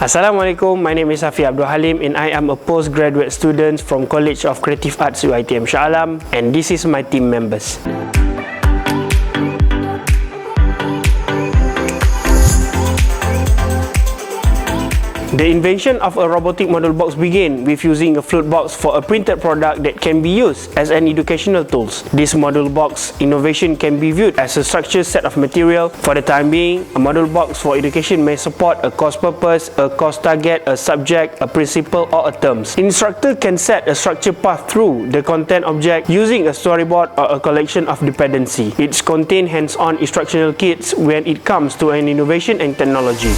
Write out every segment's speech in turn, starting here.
Assalamualaikum, my name is ABDUL and I am a postgraduate student from College of Creative Arts UiTM Shah and this is my team members. The invention of a robotic model box began with using a float box for a printed product that can be used as an educational tool. This model box innovation can be viewed as a structured set of material. For the time being, a model box for education may support a course purpose, a course target, a subject, a principle, or a terms. Instructor can set a structured path through the content object using a storyboard or a collection of dependency. It contains hands-on instructional kits when it comes to an innovation and technology.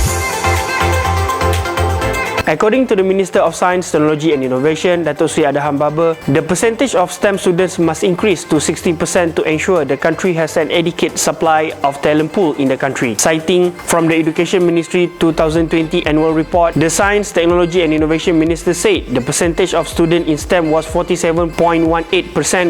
According to the Minister of Science, Teknologi and Innovation, Datuk Seri Adham Baba, the percentage of STEM students must increase to 16% to ensure the country has an adequate supply of talent pool in the country. Citing from the Education Ministry 2020 annual report, the Science, Technology and Innovation Minister said the percentage of students in STEM was 47.18%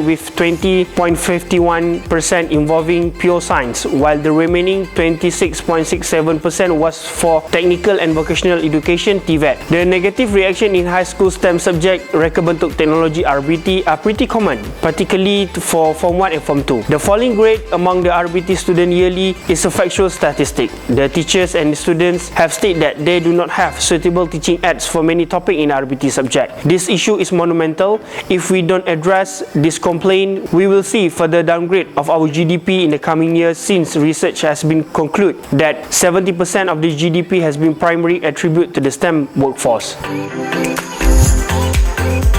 with 20.51% involving pure science, while the remaining 26.67% was for technical and vocational education (TVET). The negative reaction in high school STEM subject reka bentuk teknologi RBT are pretty common, particularly for Form 1 and Form 2. The falling grade among the RBT student yearly is a factual statistic. The teachers and students have stated that they do not have suitable teaching aids for many topics in RBT subject. This issue is monumental. If we don't address this complaint, we will see further downgrade of our GDP in the coming years, since research has been concluded that 70% of the GDP has been primarily attributed to the STEM workforce.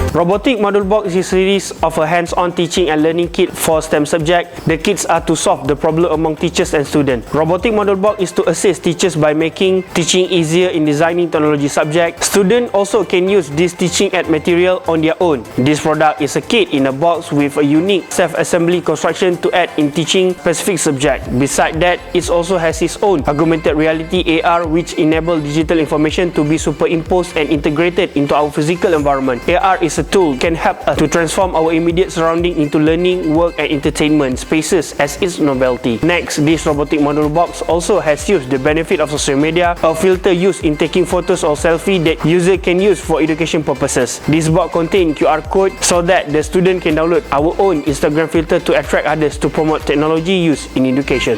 Robotic Model Box is a series of a hands-on teaching and learning kit for STEM subject. The kits are to solve the problem among teachers and students. Robotic Model Box is to assist teachers by making teaching easier in designing technology subject. Students also can use this teaching aid material on their own. This product is a kit in a box with a unique self-assembly construction to add in teaching specific subject. Besides that, it also has its own augmented reality AR, which enable digital information to be superimposed and integrated into our physical environment. AR is a tool can help us to transform our immediate surrounding into learning, work and entertainment spaces as its novelty. Next, this robotic model box also has used the benefit of social media, a filter used in taking photos or selfie that user can use for education purposes. This box contains QR code so that the student can download our own Instagram filter to attract others to promote technology use in education.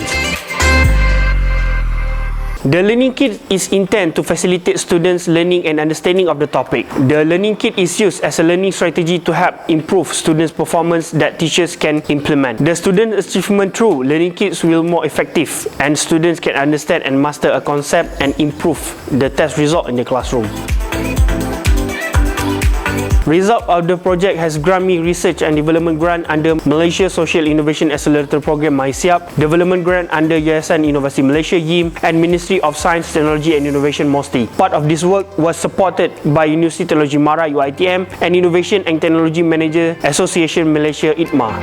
The learning kit is intended to facilitate students' learning and understanding of the topic. The learning kit is used as a learning strategy to help improve students' performance that teachers can implement. The student achievement through learning kits will more effective, and students can understand and master a concept and improve the test result in the classroom. Result of the project has granted me research and development grant under Malaysia Social Innovation Accelerator Program (MySiap), development grant under Yayasan Universiti Malaysia (YIM), and Ministry of Science, Technology and Innovation (MOSTI). Part of this work was supported by Universiti Teknologi Mara UiTM and Innovation and Technology Manager Association Malaysia (ITMA).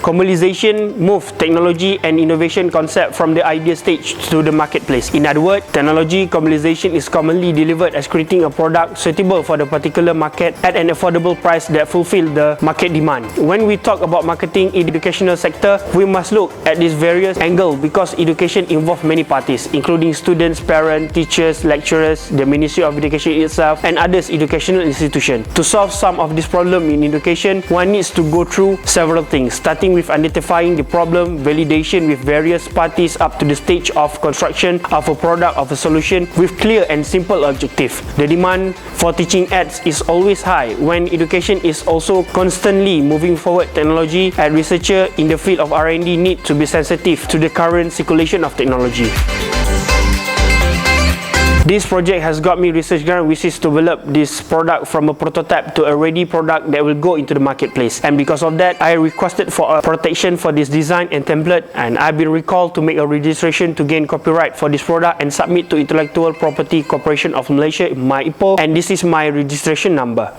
Commercialization move technology and innovation concept from the idea stage to the marketplace. In other words, technology commercialization is commonly delivered as creating a product suitable for the particular market at an affordable price that fulfill the market demand. When we talk about marketing in the educational sector, we must look at these various angles because education involves many parties, including students, parents, teachers, lecturers, the Ministry of Education itself, and others educational institutions. To solve some of this problem in education, one needs to go through several things, starting with identifying the problem, validation with various parties up to the stage of construction of a product of a solution with clear and simple objective. The demand for teaching aids is always high when education is also constantly moving forward technology, and researchers in the field of R&D need to be sensitive to the current circulation of technology. This project has got me research grant, which is to develop this product from a prototype to a ready product that will go into the marketplace. And because of that, I requested for a protection for this design and template, and I've been recalled to make a registration to gain copyright for this product and submit to Intellectual Property Corporation of Malaysia, MyIPO, and this is my registration number.